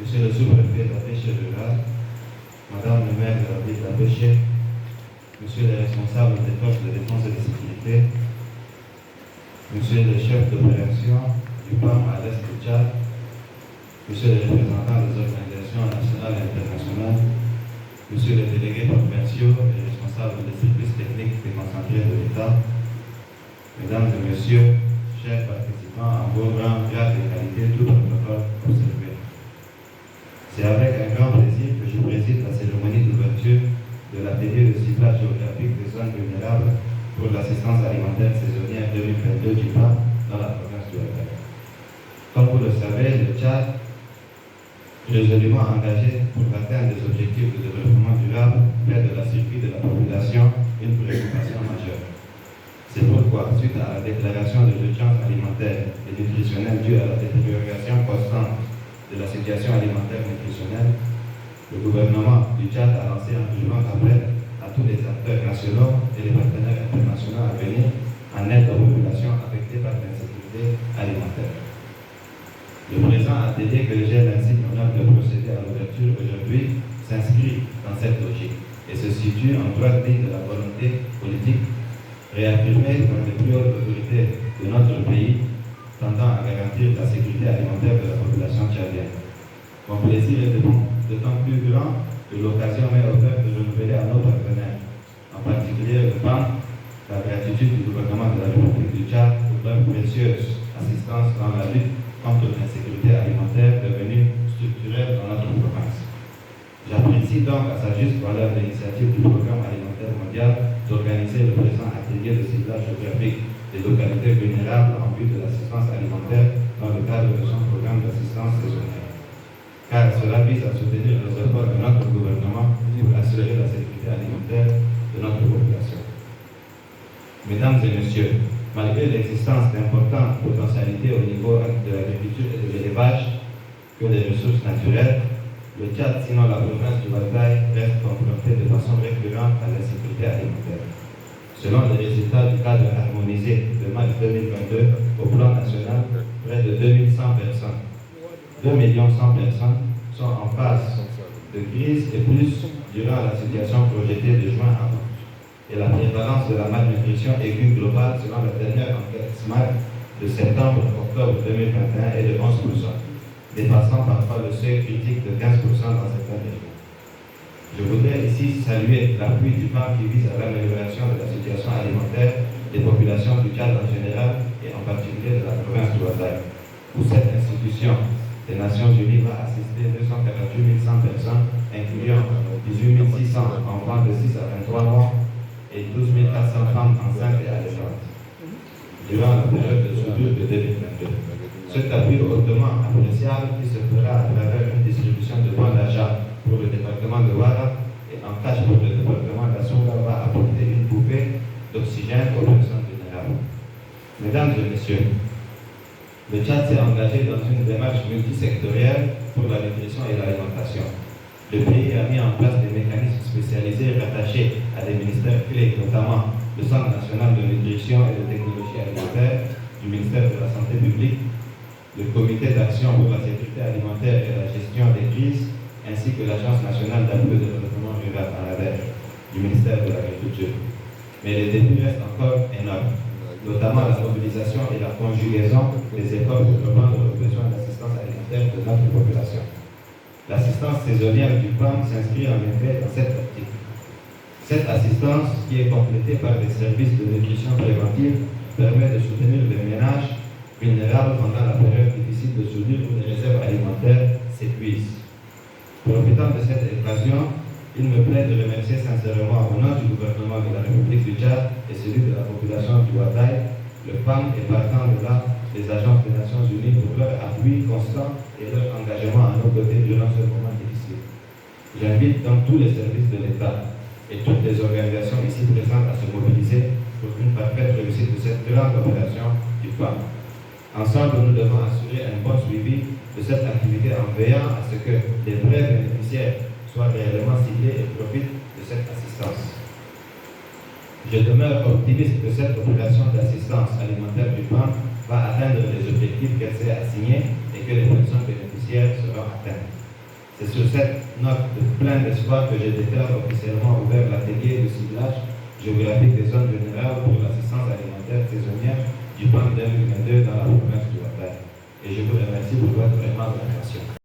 Monsieur le sous-préfet de la pêche rurale, Madame le maire de la ville de la Pêche, Monsieur le responsable des forces de défense et de sécurité, Monsieur le chef d'opération du PAM à l'Est du Tchad, Monsieur le représentant des organisations nationales et internationales, Monsieur les délégués provinciaux et responsables des services techniques déconcentrés de l'État, Mesdames et Messieurs, chers participants en vos rangs, grades et qualités, tout protocole observé. C'est avec un grand plaisir que je préside la cérémonie d'ouverture de l'atelier de ciblage géographique des zones vulnérables pour l'assistance alimentaire saisonnière 2022 du PAM dans la province du Ouattara. Comme vous le savez, le Tchad, résolument engagé pour l'atteinte des objectifs de développement durable, fait de la survie de la population une préoccupation majeure. C'est pourquoi, suite à la déclaration de l'urgence alimentaire et nutritionnelle due à la détérioration constante de la situation alimentaire et nutritionnelle, le gouvernement du Tchad a lancé un urgent appel à tous les acteurs nationaux et les partenaires internationaux à venir en aide aux populations affectées par l'insécurité alimentaire. Le présent atelier que j'ai l'insigne honneur de procéder à l'ouverture aujourd'hui s'inscrit dans cette logique et se situe en droite ligne de la volonté politique réaffirmée par les plus hautes autorités de notre pays tendant à garantir la sécurité alimentaire de la population tchadienne. Mon plaisir est d'autant plus grand que l'occasion m'est offerte de renouveler à nos partenaires, en particulier le PAM, la gratitude du gouvernement de la République du Tchad pour leur précieuse assistance dans la lutte contre l'insécurité alimentaire devenue structurelle dans notre province. J'apprécie donc à sa juste valeur l'initiative du Programme alimentaire mondial d'organiser le présent atelier de ciblage géographique des localités vulnérables en vue de l'assistance alimentaire dans le cadre de son programme d'assistance saisonnière. Car cela vise à soutenir les efforts de notre gouvernement pour assurer la sécurité alimentaire de notre population. Mesdames et Messieurs, malgré l'existence d'importantes potentialités au niveau de l'agriculture et de l'élevage que des ressources naturelles, le Tchad, sinon la province du Val-d'Aï, reste confronté de façon récurrente à l'insécurité alimentaire. Selon les résultats du cadre harmonisé de mars 2022 au plan national, près de 2100 personnes, 2 100 000 personnes sont en phase de crise et plus durant la situation projetée de juin à août. Et la prévalence de la malnutrition aiguë globale selon la dernière enquête SMART de septembre-octobre 2021 est de 11%, dépassant parfois le seuil critique de 15% dans certaines régions. Je voudrais ici saluer l'appui du PAM qui vise à l'amélioration de la situation alimentaire des populations du Tchad en général et en particulier de la province du Ouattara, où cette institution des Nations Unies va assister 248 100 personnes, incluant 18 600 enfants de 6 à 23 mois et 12 400 femmes enceintes et allaitantes, durant la période de soudure de 2022. Cet appui hautement appréciable qui se fera à travers une distribution de bons d'achat pour le département de Ouattara et en cash pour le département d'Assoura va apporter une bouffée d'oxygène aux personnes vulnérables. Mesdames et Messieurs, le Tchad s'est engagé dans une démarche multisectorielle pour la nutrition et l'alimentation. Le pays a mis en place des mécanismes spécialisés rattachés à des ministères clés, notamment le Centre national de nutrition et de technologie alimentaire du ministère de la Santé publique, le Comité d'action pour la sécurité alimentaire et la gestion des crises, ainsi que l'Agence nationale d'appui au développement rural à la du ministère de l'Agriculture. Mais les défis restent encore énormes, notamment la mobilisation et la conjugaison des efforts pour répondre aux besoins d'assistance alimentaire de notre population. L'assistance saisonnière du PAM s'inscrit en effet dans cette optique. Cette assistance, qui est complétée par des services de nutrition préventive, permet de soutenir les ménages vulnérables pendant la période difficile de soudure où les réserves alimentaires s'épuisent. Profitant de cette occasion, il me plaît de remercier sincèrement au nom du gouvernement de la République du Tchad et celui de la population du Ouattara, le PAM et partant de là, les agences des Nations Unies pour leur appui constant et leur engagement à nos côtés durant ce moment difficile. J'invite donc tous les services de l'État et toutes les organisations ici présentes à se mobiliser pour une parfaite réussite de cette grande opération du PAM. Ensemble, nous devons assurer un bon suivi de cette activité en veillant à ce que les vrais bénéficiaires soient réellement ciblés et profitent de cette assistance. Je demeure optimiste que cette opération d'assistance alimentaire du PAM va atteindre les objectifs qu'elle s'est assignés et que les personnes bénéficiaires seront atteintes. C'est sur cette note de plein d'espoir que je déclare officiellement ouvert l'atelier de ciblage géographique des zones vulnérables pour l'assistance alimentaire saisonnière du plan 2022 dans la province du Ouattara. Et je vous remercie pour votre aimable attention.